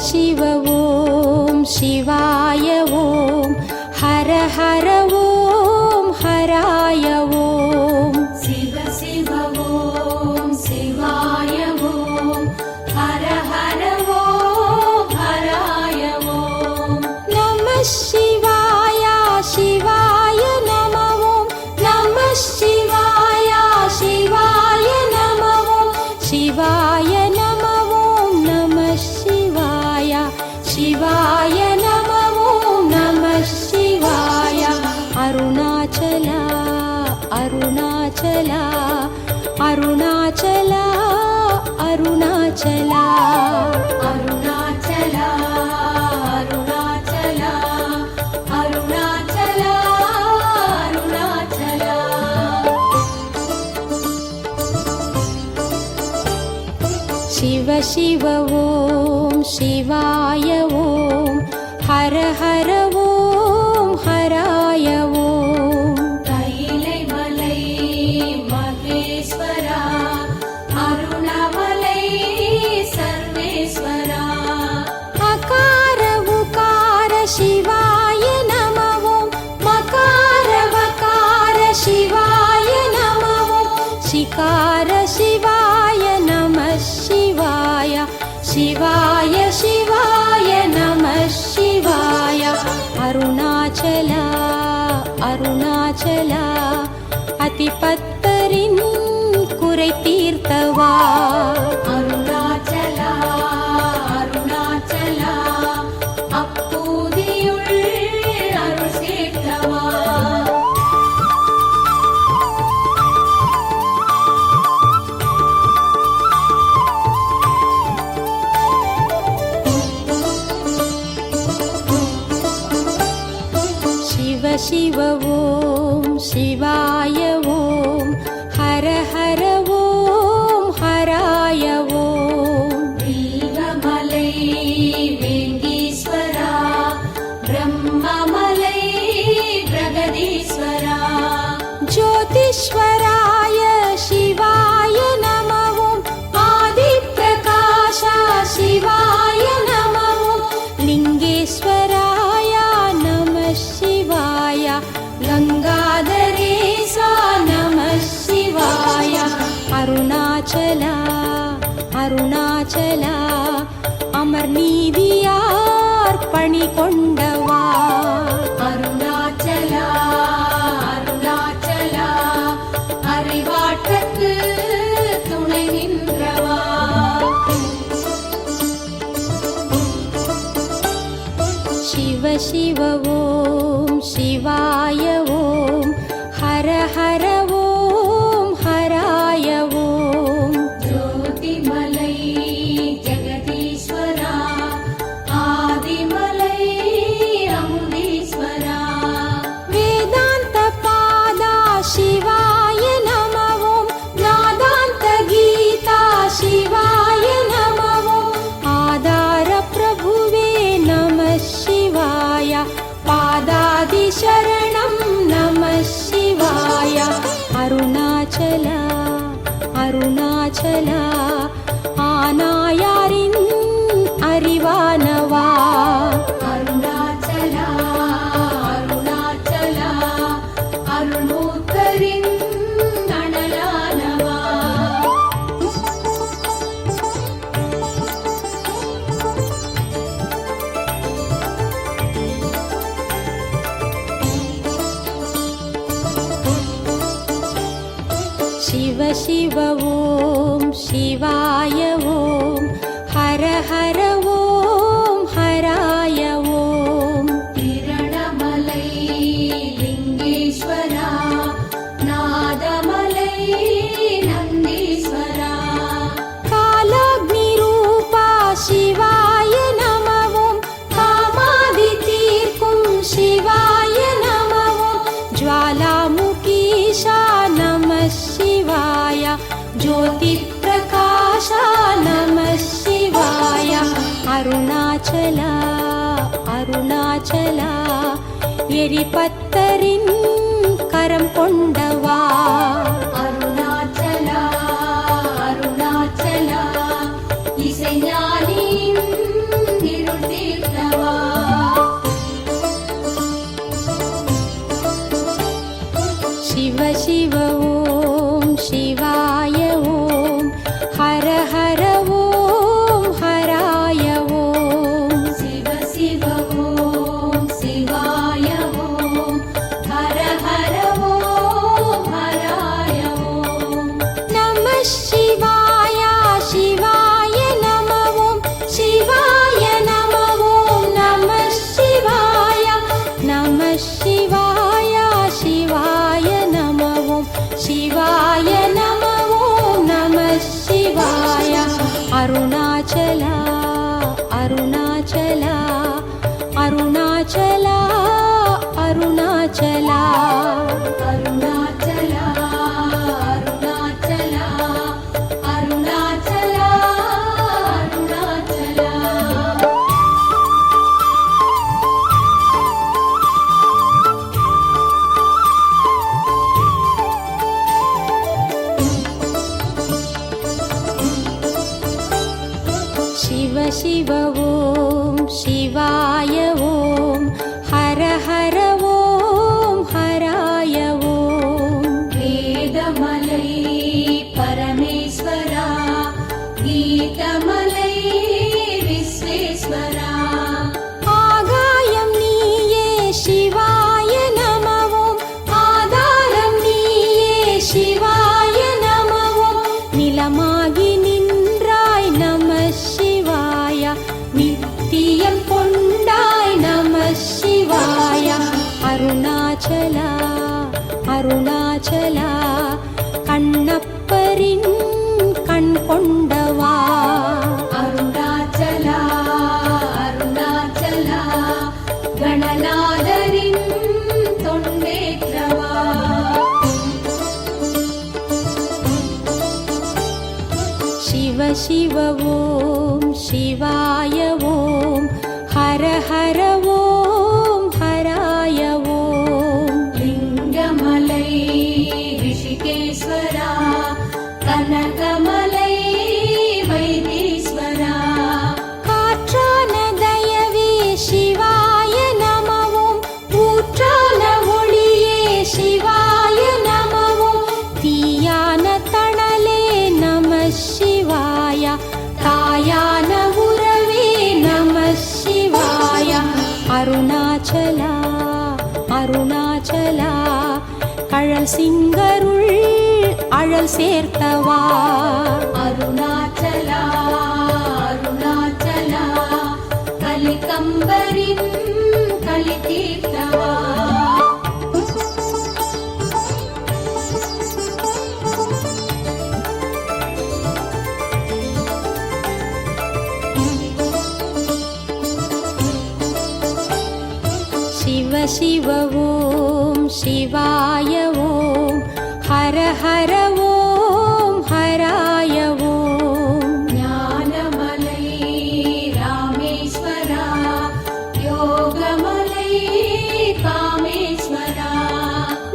शिव ॐ शिवाय ॐ हर हर ॐ हराय ॐ शिव शिव ॐ शिवाय ॐ हर हर ॐ हराय ॐ नमः शिवाय शिवाय नमः ॐ नमः शिवाय शिवाय नमः ॐ शिवाय नमः ॐ नमः शिवाय शिवाय नमः ॐ नमः शिवाय अरुणाचला अरुणाचला अरुणाचला अरुणाचला अरुणाचला अरुणाचला अरुणाचला अरुणाचला शिव शिव ॐ शिवाय ॐ हर हर ॐ हराय ॐ கைலை மலை மகேஸ்வரா அருணமலை சர்வேஸ்வரா अकार उकार शिवाय नमः ॐ मकार वकार शिवाय नमः ॐ शिकार शिवाय नमः शिवाय शिवाय शिवाय नमः शिवाय अरुणाचला अरुणाचला अतिपत्तरिन् कुறை தீர்த்தவா அருணாச்சலா அருணாச்சலா அப்பூதியுள் அருள் சேர்த்தவா शिव शिव ॐ शिवाय ॐ हर हर ॐ हराय ॐ வீரமலை வேங்கீஸ்வரா பிரம்மமலை பிரகதீஸ்வரா ज्योतिश्वराय शिवाय नमः ॐ आदिप्रकाश शिवाय नमः ॐ लिङ्गेश्वराय नमः शिवाय गङ्गाधरेशा नमः शिवाय अरुणाचला अरुणाचला अमर्नीदियार् पणिकोण्डवा அருணாச்சலா அருணாச்சலா அறிவாற்றத்து துணை நின்றவா शिव शिव ॐ शिवाय ॐ हर हर ॐ हराय ॐ ஜோதிமலை ஜெகதீஸ்வரா ஆதிமலை அமுதீஸ்வரா वेदान्तपादा शिवाय नमः ॐ नादान्तगीता शिवाय नमः ॐ आधारप्रभुवे नमः शिवाय पादादिशरणं नमः शिवाय अरुणाचला अरुणाचला आनायारिन् அறிவானவா அருணாச்சலா அருணாச்சலா அருணூத்தரின் அனலானவா शिव शिव ॐ शिवाय ॐ हर हर ॐ हराय ॐ திரணமலை லிங்கேஸ்வரா நாதமலை நந்தீஸ்வரா कालाग्निरूपा शिवाय नमः ॐ कामादि तीर्க்கும் शिवाय नमः ॐ ज्वालामुखीशा नमः शिवाय ज्योतिप्रकाशा नमः शिवाय अरुणाचला अरुणाचला எரிபத்தரின் கரம் கொண்டவா அருணாச்சலா அருணாச்சலா இசைஞானியின் அருணாச்சலா அருணாச்சலா அருணாச்சலா அருணாச்சலா அருணாச்சலா அருணாச்சலா शिव शिव ॐ शिवाय ॐ हर हर ॐ हराय ॐ வேதமலை பரமேஸ்வரா கீதமலை விஸ்வேஸ்வரா ஆகாயம் நீயே சிவாய நமவோம் ஆதாரம் நீயே சிவாய நமவோம் நிலமாகி நின்றாய் நம சிவாய நித்தியம் கொண்டாய் நம சிவாய அருணாச்சலா அருணாச்சலா கண்ணப்பரின் கண் கொண்டவா அருணாச்சலா அருணாச்சலா கணநாதரின் தொண்டேற்றவா शिव शिव ॐ शिवाय ॐ हर हर ॐ हराय ॐ லிங்கமலை ரிஷிகேஸ்வரா கனகமலை வைத்தீஸ்வரா காற்றான தயவே சிவாய நமவோம் ஊற்றான ஒளியே சிவாய நமவோம் தீயான தணலே நம சிவாய தாயான உறவே நம சிவாய அருணாச்சலா அருணாச்சலா கழல் சிங்கருள் அழல் சேர்த்தவா அருணாச்சலா அருணாச்சலா கலிகம்பரின் கலி தீர்த்தவா शिव शिव ॐ शिवाय ॐ हर हर ॐ हराय ॐ ஞானமலை ராமேஸ்வரா யோகமலை காமேஸ்வரா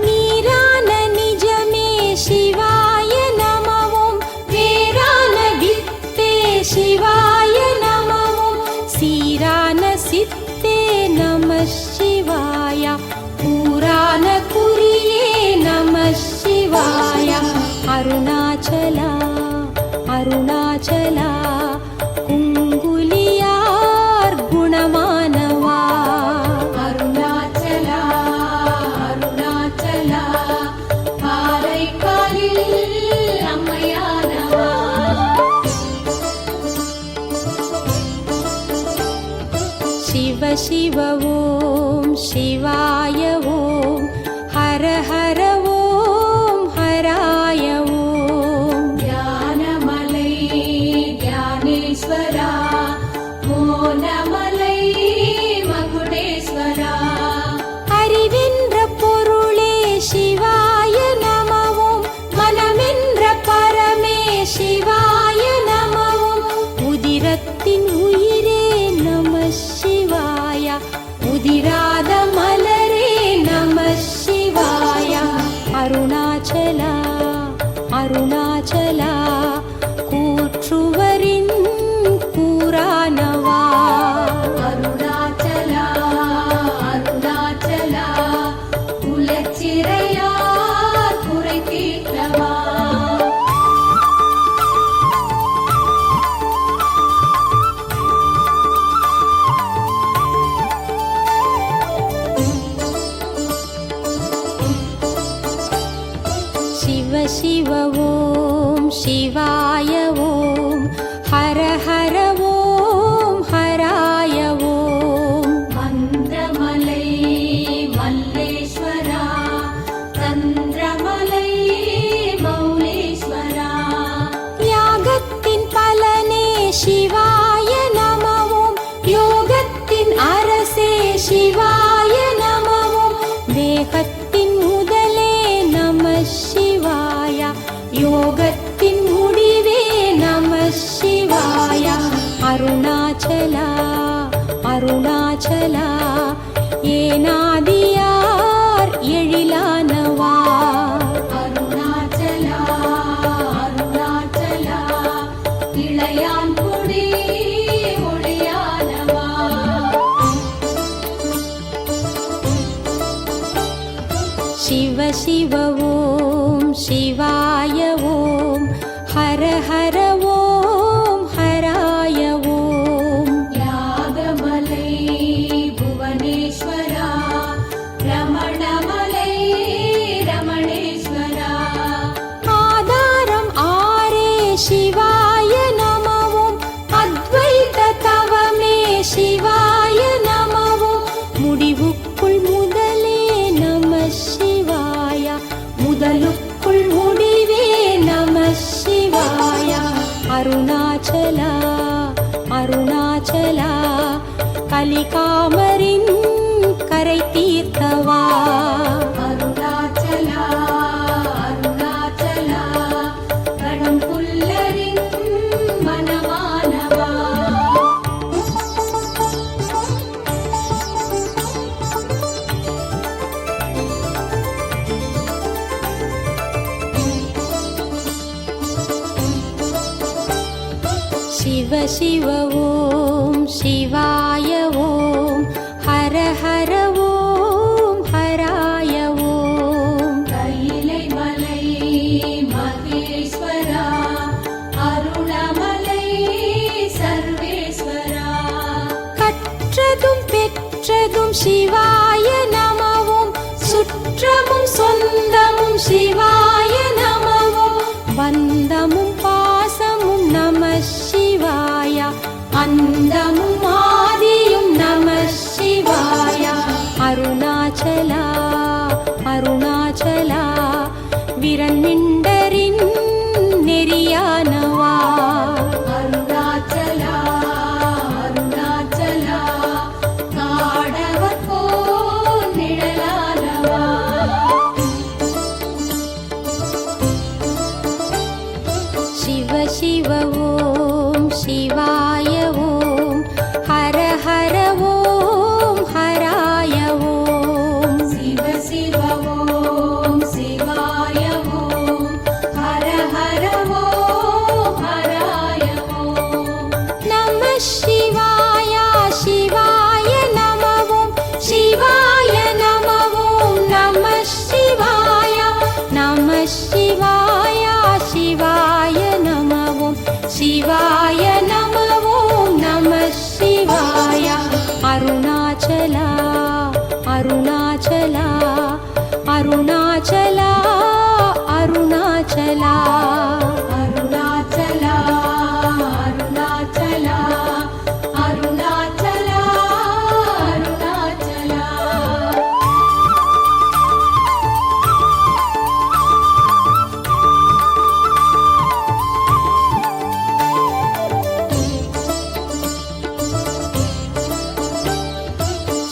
நீரான நிஜமே சிவாய நமவோம் வேரான வித்தே சிவாய நமவோம் சீரான சித்தே நம சிவாய பூரான குறியே நம சிவாய அருணாச்சலா அருணாச்சலா குங்குலியார் குணமானவா அருணாச்சலா அருணாச்சலா காரைக்காலில் அம்மையானவா शिव शिव ॐ शिवाय ॐ हर हर ॐ हराय ॐ ஞானமலை ஞானேஸ்வரா மோனமலை மகுடேஸ்வரா அறிவென்ற பொருளே சிவாய நமவோம் மனமென்ற பரமே சிவாய நமவோம் உதிரத்தின் உயிரே நம சிவாய உதிராத மலரே நம சிவாய சிவாய நமவும் வேகத்தின் முதலே நம சிவாய யோகத்தின் முடிவே நம சிவாய அருணாச்சலா அருணாச்சலா ஏனாதியார் எழிலானவா அருணாச்சலா அருணாச்சலா இளையான்குடி ஒளியானவா சிவ சிவ ஓம் சிவாய ஓம் ஹர ஹர ஓம் ஹராய ஓம் யாகமலை புவனேஸ்வரா ரமணமலை ரமணேஸ்வரா ஆதாரம் ஆரே சிவாய நமவும் அத்வைத தவமே சிவாய நமவும் முடிவுக்குள் முதலே நம சிவாய முதலுக்குள் முடிவே நம சிவாய அருணாச்சலா அருணாச்சலா கலிகாமரின் கரை தீர்த்தவா அருணாச்சலா அருணாச்சலா கணம் புல்லரின் மனமானவா சிவ சிவ ஓம் சிவாய ஓம் ஹர ஹர ஓம் ஹராய ஓம் கைலை மலை மகேஸ்வரா அருணமலை சர்வேஸ்வரா கற்றதும் பெற்றதும் சிவாய நமவும் சுற்றமும் சொந்தமும் சிவாய நமவும் பந்தமும் பாசமும் நம சிவாய அந்தமும் ஆதியும் நம சிவாய அருணாச்சலா அருணாச்சலா விரண்மிண்டரின் நெறியானவா அருணாச்சலா அருணாச்சலா காடவர் போல் நிழலானவா சிவ சிவ ஓம் சிவாய ஓம் ஹர ஹர ஓம் ஹராய ஓம் சிவ சிவ ஓம் சிவாய ஓம் ஹர ஹர ஓம் ஹராய ஓம் நம சிவாய சிவாய நமவும் சிவாய நமவும் நம சிவாய நம சிவாய சிவாய நமவும் சிவாய நமவும் நம சிவாய அருணாச்சலா அருணாச்சலா அருணாச்சலா அருணாச்சலா அருணாச்சலா அருணாச்சலா அருணாச்சலா அருணாச்சலா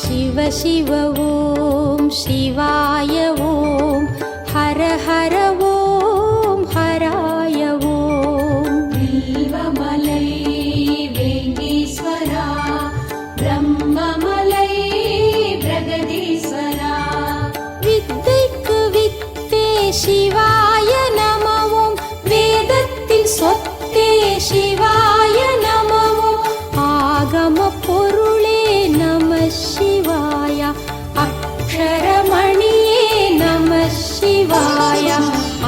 சிவ சிவ ஓம் சிவாய ஓம் ஹர ஹர ஓம் ஹராய ஓம் வில்வமலை வேங்கீஸ்வரா பிரம்மமலை பிரகதீஸ்வரா வித்தைக்கு வித்தே சிவாய நமவும் வேதத்தின் சொத்தே சிவாய நமவும் ஆகம பொருளே நம சிவாய அக்ஷரமணியே நம சிவாய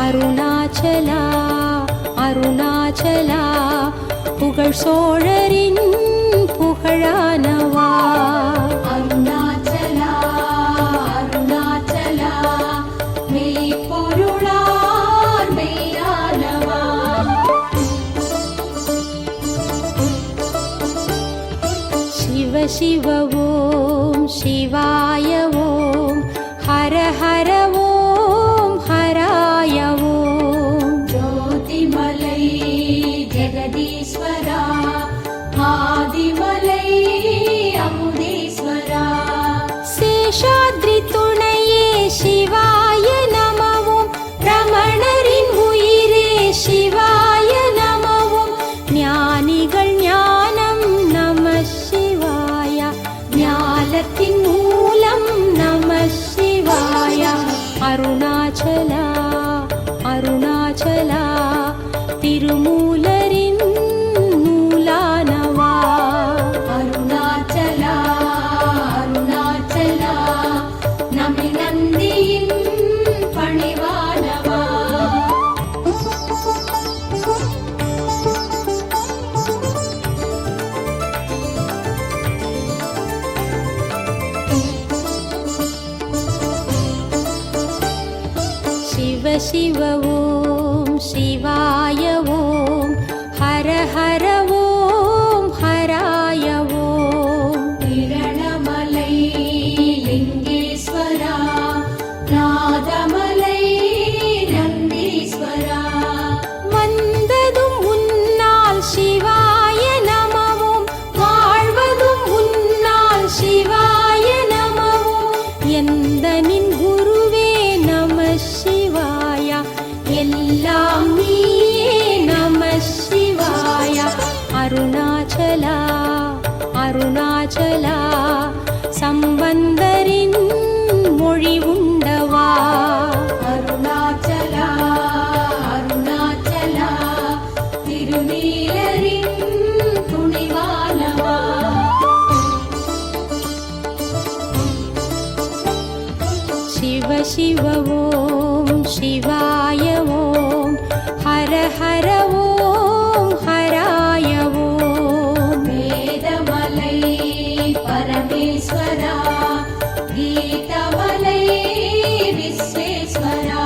அருணாச்சலா அருணாச்சலா புகழ் சோழரின் புகழானவா அருணாச்சலா அருணாச்சலா மெய்ப்பொருளார் மெய்யானவா சிவ சிவ ஓம் சிவாய ஓம் ஹர ஹர ஓம் ஹராய ஓம் ஜோதிமலை ஜெகதீஸ்வரா ஆதிமலை அமுதீஸ்வரா शिव ॐ शिवाय ॐ हर हर ॐ हराय ॐ तिरणमलै लिङ्गेश्वरा नादमलै नन्दीश्वरा வந்ததும் உன்னால் சிவாய நமவும் வாழ்வதும் உன்னால் சிவாய நமவும் எந்த நின் குருவே நம சிவாய எல்லாம் நீயே நம சிவாய அருணாச்சலா அருணாச்சலா சம்பந்தரின் மொழி உண்டவா அருணாச்சலா அருணாச்சலா திருநீலரின் துணிவானவா शिव शिव ॐ शिवाय ॐ हर हर ॐ हराय ॐ வேதமலை பரமேஸ்வரா கீதமலை விஸ்வேஸ்வரா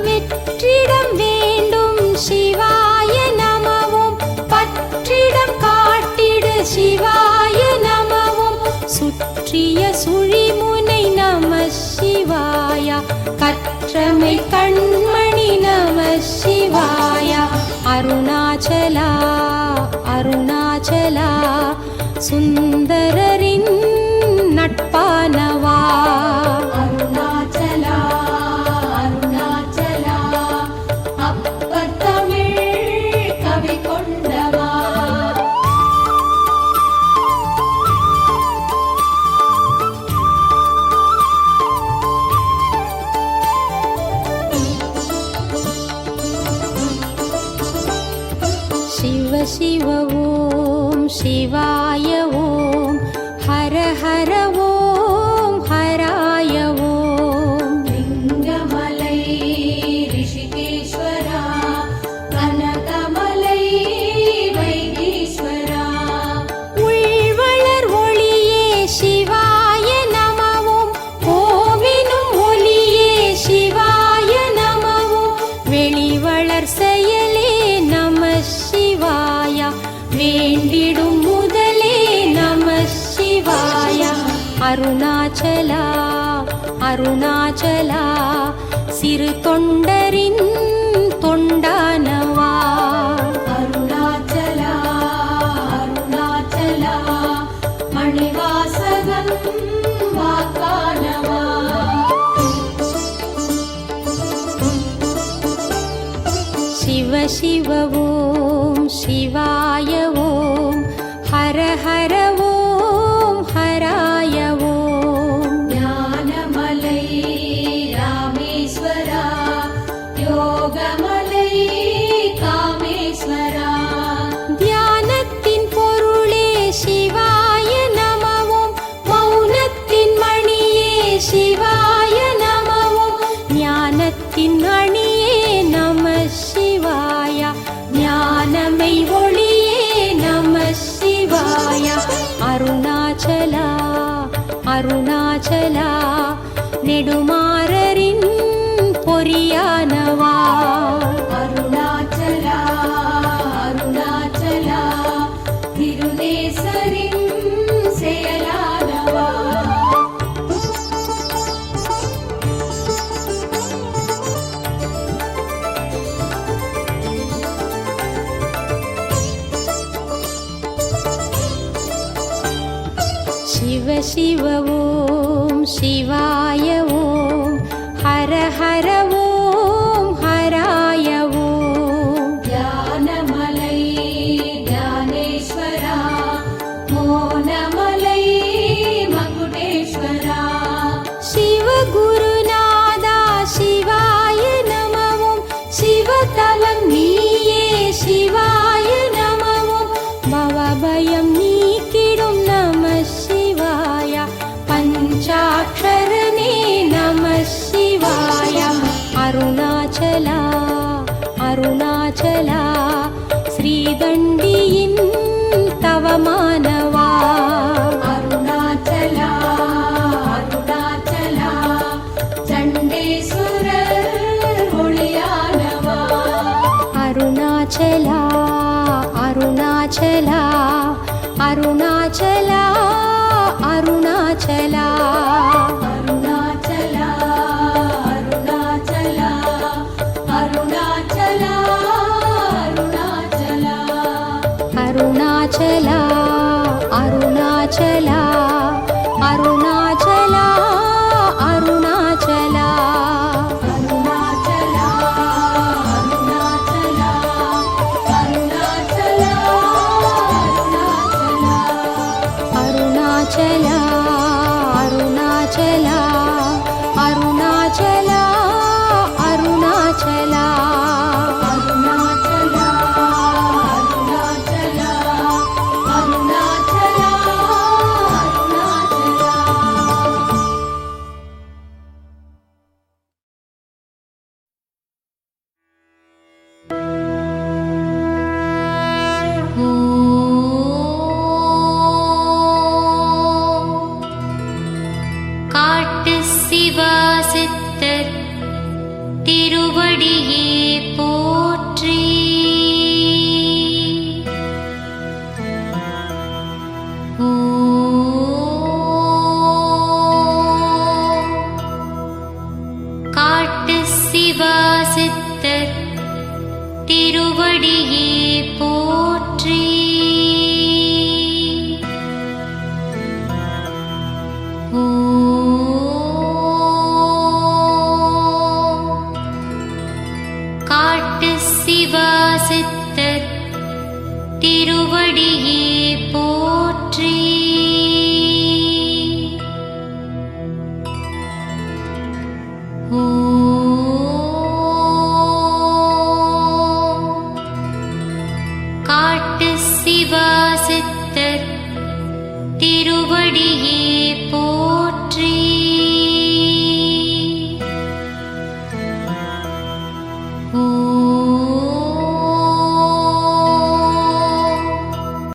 வெற்றிடம் வேண்டும் சிவாய நமவும் பற்றிடம் காட்டிடு சிவாய நமவும் சுற்றிய சுழிமுனை நம சிவாய கற்றமை கண்மணி நம சிவாய அருணாச்சலா அருணாச்சலா சுந்தரரின் நட்பானவா அருணாச்சலா அருணாச்சலா அப்பர் தமிழ் கவி கொண்டவா शिव शिव ॐ शिवाय ॐ हर हर ॐ हराय ॐ லிங்கமலை ரிஷிகேஸ்வரா கனகமலை வைத்தீஸ்வரா உள்வளர் ஒளியே சிவாய நமவும் கோவினும் ஒளியே சிவாய நமவும் வெளிவளர் செயலே நம சிவாய வேண்டிடும் முதலே நம சிவாய அருணாச்சலா அருணாச்சலா சிறு தொண்டரின் தொண்டானவா அருணாச்சலா அருணாச்சலா மணிவாசகம் வாக்கானவா शिव शिव ॐ शिवाय ॐ हर हर ॐ हराय ॐ ஞானமலை ராமேஸ்வரா யோகமலை காமேஸ்வரா தியானத்தின் பொருளே சிவாய நமவும் மௌனத்தின் மணியே சிவாய நமவும் ஞானத்தின் அணியே நம சிவாய ஞானமை ஒளியே நம சிவாய அருணாச்சலா அருணாச்சலா நெடுமாறரின் பொறியானவா அருணாச்சலா அருணாச்சலா திருநேசரின் செயலானவா शिव शिव ॐ शिवाय ॐ हर हर ॐ हराय ॐ ஞானமலை ஞானேஸ்வரா மோனமலை மகுடேஸ்வரா शिव गुरुनादा शिवाय நமவும் சிவதலம் நீயே சிவாய நமவும் பவபயம் நீக்கிடும் நம சிவாய பஞ்சாட்சரனே நம சிவாய அருணாச்சலா அருணாச்சலா ஸ்ரீதண்டியின் தவமானவா அருணாச்சலா அருணாச்சலா சண்டேஸ்வரர் அருணாச்சலா அருணாச்சலா அருணாச்சலா அருணாச்சலா அருணாச்சலா அருணாச்சலா அருணாச்சலா அருணாச்சலா. காட்டு சிவா சித்தர் திருவடியே